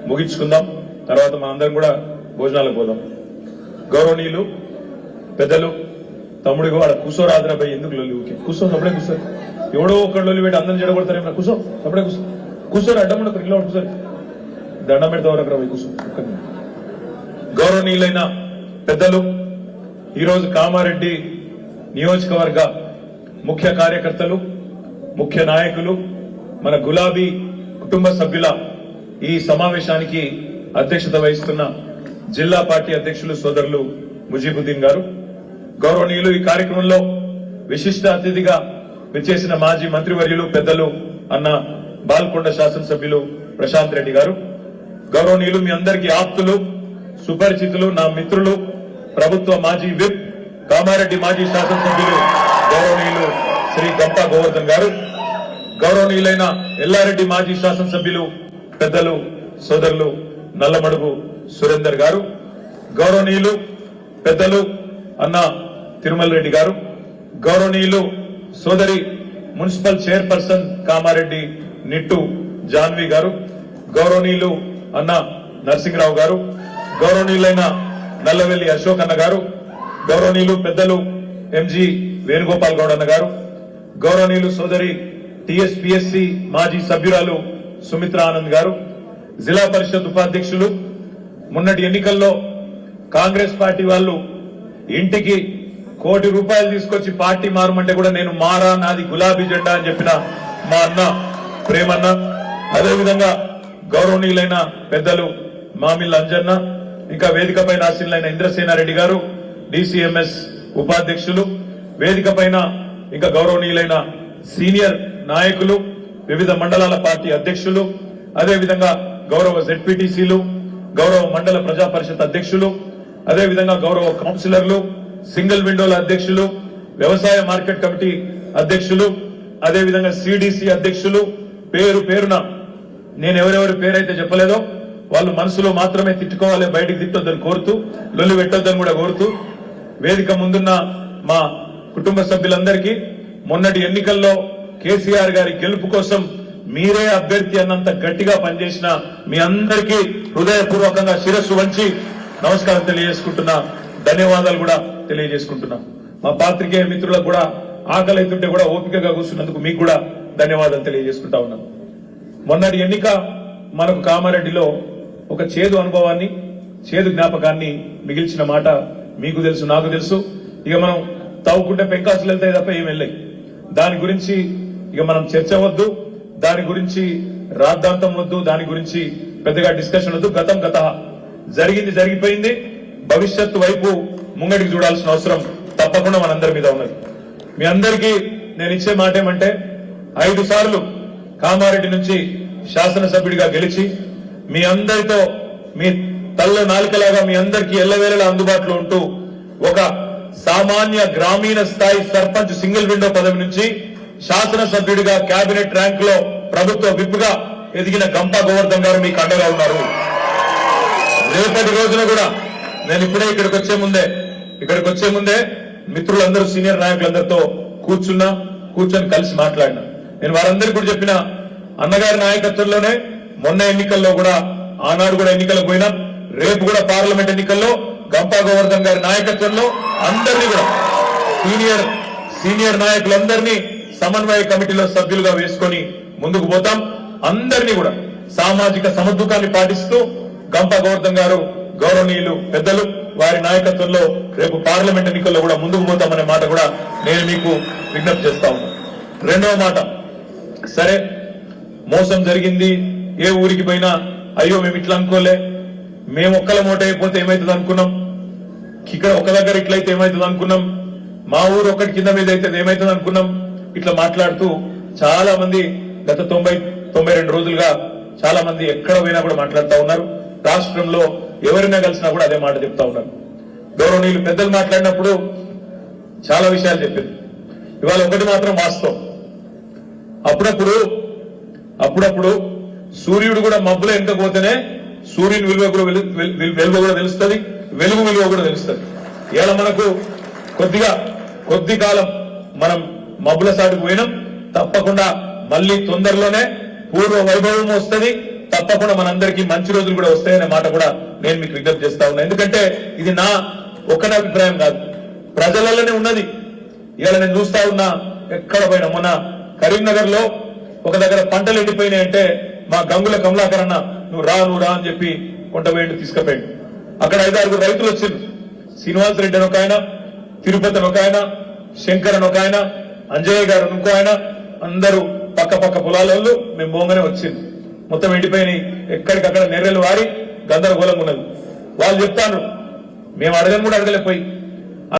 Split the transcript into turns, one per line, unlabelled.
ముగించుకుందాం. తర్వాత మనందరం కూడా భోజనాలకు పోదాం. గౌరవనీయులు పెద్దలు తమ్ముడిగా వాడు కూసోరాద్రాబాయి ఎందుకు లొల్లి ఊకే కూర్చో అప్పుడే కూర్చో ఎవడో ఒకటి లొల్లి పెట్టి అందరిని చెడగొడతారేమో కూర్చో అప్పుడే కూర్చోరు అడ్డం ఉండకు ఇంట్లో కూర్చోరు దండం పెడతా రాబాయి కూర్చో. గౌరవనీయులైన పెద్దలు ఈరోజు కామారెడ్డి నియోజకవర్గ ముఖ్య కార్యకర్తలు ముఖ్య నాయకులు మన గులాబీ కుటుంబ సభ్యుల ఈ సమావేశానికి అధ్యక్షత వహిస్తున్న జిల్లా పార్టీ అధ్యక్షులు సోదరులు ముజీబుద్దీన్ గారు, గౌరవనీయులు ఈ కార్యక్రమంలో విశిష్ట అతిథిగా విచ్చేసిన మాజీ మంత్రివర్యులు పెద్దలు అన్న బాల్కొండ శాసనసభ్యులు ప్రశాంత్ రెడ్డి గారు, గౌరవనీయులు మీ అందరికీ ఆప్తులు సుపరిచితులు నా మిత్రులు ప్రభుత్వ మాజీ విప్ కామారెడ్డి మాజీ శాసనసభ్యులు గౌరవనీయులు శ్రీ గంపా గోవర్ధన్ గారు, గౌరవనీయులైన ఎల్లారెడ్డి మాజీ శాసనసభ్యులు పెద్దలు సోదరులు నల్లమడుగు సురేందర్ గారు, గౌరవనీయులు పెద్దలు అన్న తిరుమల రెడ్డి గారు, గౌరవనీయులు సోదరి మున్సిపల్ చైర్పర్సన్ కామారెడ్డి నిట్టు జాన్వి గారు, గౌరవనీయులు అన్న నరసింహరావు గారు, గౌరవనీయులైన నల్లవెల్లి అశోక్ అన్న గారు, గౌరవనీయులు పెద్దలు ఎంజి వేణుగోపాల్ గౌడ్ అన్న గారు, గౌరవనీయులు సోదరి టిఎస్పిఎస్సి మాజీ సభ్యురాలు సుమిత్ర ఆనంద్ గారు, జిల్లా పరిషత్ ఉపాధ్యక్షులు మొన్నటి ఎన్నికల్లో కాంగ్రెస్ పార్టీ వాళ్ళు ఇంటికి ₹1 కోటి తీసుకొచ్చి పార్టీ మారమంటే కూడా నేను మారా నాది గులాబీ జెండా అని చెప్పిన మా అన్న ప్రేమన్న, అదేవిధంగా గౌరవనీయులైన పెద్దలు మామిళ్ళ అంజన్న, ఇంకా వేదిక పైన ఆశీనులైన ఇంద్రసేనారెడ్డి గారు డిసిఎంఎస్ ఉపాధ్యక్షులు, వేదిక పైన ఇంకా గౌరవనీయులైన సీనియర్ నాయకులు వివిధ మండలాల పార్టీ అధ్యక్షులు, అదేవిధంగా గౌరవ జెడ్పీటీసీలు, గౌరవ మండల ప్రజా పరిషత్ అధ్యక్షులు, అదేవిధంగా గౌరవ కౌన్సిలర్లు, సింగిల్ విండోల అధ్యక్షులు, వ్యవసాయ మార్కెట్ కమిటీ అధ్యక్షులు, అదేవిధంగా సిడిసి అధ్యక్షులు, పేరు పేరున నేను ఎవరెవరి పేరైతే చెప్పలేదో వాళ్ళు మనసులో మాత్రమే తిట్టుకోవాలి, బయటికి తిట్టొద్దని కోరుతూ, లొల్లి పెట్టొద్దని కూడా కోరుతూ, వేదిక ముందున్న మా కుటుంబ సభ్యులందరికీ మొన్నటి ఎన్నికల్లో కేసీఆర్ గారి గెలుపు కోసం మీరే అభ్యర్థి అన్నంత గట్టిగా పనిచేసిన మీ అందరికీ హృదయపూర్వకంగా శిరస్సు వంచి నమస్కారం తెలియజేసుకుంటున్నా, ధన్యవాదాలు కూడా తెలియజేసుకుంటున్నా. మా పాత్రికేయ మిత్రులకు కూడా ఆకలి అవుతుంటే కూడా ఓపికగా కూర్చున్నందుకు మీకు కూడా ధన్యవాదాలు తెలియజేసుకుంటా ఉన్నాం. మొన్నటి ఎన్నిక మనకు కామారెడ్డిలో ఒక చేదు అనుభవాన్ని చేదు జ్ఞాపకాన్ని మిగిల్చిన మాట మీకు తెలుసు, నాకు తెలుసు. ఇక మనం తవ్వుకుంటే పెంకాసులు వెళ్తాయి తప్ప ఏం వెళ్ళాయి. దాని గురించి ఇక మనం చర్చ వద్దు, దాని గురించి రాద్ధాంతం వద్దు, దాని గురించి పెద్దగా డిస్కషన్ వద్దు. గతం గత జరిగింది జరిగిపోయింది. భవిష్యత్తు వైపు ముంగడికి చూడాల్సిన అవసరం తప్పకుండా మనందరి మీద ఉన్నది. మీ అందరికీ నేను ఇచ్చే మాట ఏమంటే 5 సార్లు కామారెడ్డి నుంచి శాసనసభ్యుడిగా గెలిచి మీ అందరితో మీ తల్ల నాలుకలాగా మీ అందరికీ ఎల్లవేళలా అందుబాటులో ఉంటూ ఒక సామాన్య గ్రామీణ స్థాయి సర్పంచ్ సింగిల్ విండో పదవి నుంచి శాసనసభ్యుడిగా కేబినెట్ ర్యాంక్ లో ప్రభుత్వ విప్గా ఎదిగిన గంపా గోవర్ధన్ గారు మీకు అండగా ఉన్నారు. రేపటి రోజున కూడా నేను ఇప్పుడే ఇక్కడికి వచ్చే ముందే మిత్రులందరూ సీనియర్ నాయకులందరితో కూర్చొని కలిసి మాట్లాడినా. నేను వారందరికీ కూడా చెప్పిన అన్నగారి నాయకత్వంలోనే మొన్న ఎన్నికల్లో కూడా ఆనాడు కూడా ఎన్నికలకు పోయినా, రేపు కూడా పార్లమెంట్ ఎన్నికల్లో గంపా గోవర్ధన్ గారి నాయకత్వంలో అందరినీ కూడా సీనియర్ నాయకులందరినీ సమన్వయ కమిటీలో సభ్యులుగా వేసుకొని ముందుకు పోతాం. అందరినీ కూడా సామాజిక సమతుకాన్ని పాటిస్తూ గంపా గోవర్ధన్ గారు గౌరవనీయులు పెద్దలు వారి నాయకత్వంలో రేపు పార్లమెంట్ ఎన్నికల్లో కూడా ముందుకు పోతామనే మాట కూడా నేను మీకు విజ్ఞప్తి చేస్తా ఉన్నాను. రెండవ మాట, సరే మోసం జరిగింది, ఏ ఊరికి పోయినా అయ్యో మేము ఇట్లా అనుకోలే, మేము ఒక్కల మూట అయిపోతే ఏమైతుంది అనుకున్నాం, ఇక్కడ ఒక దగ్గర ఇట్లయితే ఏమైతుంది అనుకున్నాం, మా ఊరు ఒక్కటి కింద మీద అయితే ఏమైతుంది అనుకున్నాం, ఇట్లా మాట్లాడుతూ చాలా మంది గత 90-92 రోజులుగా చాలా మంది ఎక్కడ పోయినా కూడా మాట్లాడుతూ ఉన్నారు. రాష్ట్రంలో ఎవరైనా కలిసినా కూడా అదే మాట చెప్తా ఉన్నారు. గౌరవనీయులు పెద్దలు మాట్లాడినప్పుడు చాలా విషయాలు చెప్పారు. ఇవాళ ఒకటి మాత్రం వాస్తవం, అప్పుడప్పుడు సూర్యుడు కూడా మబ్బులో ఎంకపోతేనే సూర్యుని విలువ కూడా తెలుస్తుంది, వెలుగు విలువ కూడా తెలుస్తుంది. ఇలా మనకు కొద్ది కాలం మనం మబ్బుల సాటుకు పోయినాం, తప్పకుండా మళ్ళీ తొందరలోనే పూర్వ వైభవం వస్తుంది. తప్పకుండా మనందరికీ మంచి రోజులు కూడా వస్తాయనే మాట కూడా నేను మీకు విజ్ఞప్తి చేస్తా ఉన్నా. ఎందుకంటే ఇది నా ఒక్కడి అభిప్రాయం కాదు, ప్రజలలోనే ఉన్నది. ఇవాళ నేను చూస్తా ఉన్నా, ఎక్కడ పోయినా మొన్న కరీంనగర్ లో ఒక దగ్గర పంటలు ఎండిపోయినాయంటే మా గంగుల కమలాకర్ అన్న నువ్వు రా అని చెప్పి కొంటపోయిండు, తీసుకుపోయిండు. అక్కడ 5-6 రైతులు వచ్చిండు. శ్రీనివాస్ రెడ్డి అని ఒక ఆయన, తిరుపతి అని ఒక ఆయన, శంకర్ అని ఒక ఆయన, అంజయ్య గారు ఇంకో ఆయన, అందరూ పక్క పొలాలలో మేము బోంగనే వచ్చింది. మొత్తం ఎండిపోయినాయి, ఎక్కడికక్కడ నెర్రెలు వారి గందరగోళంగా ఉన్నది. వాళ్ళు చెప్తాను, మేము అడగని కూడా అడగలేకపోయి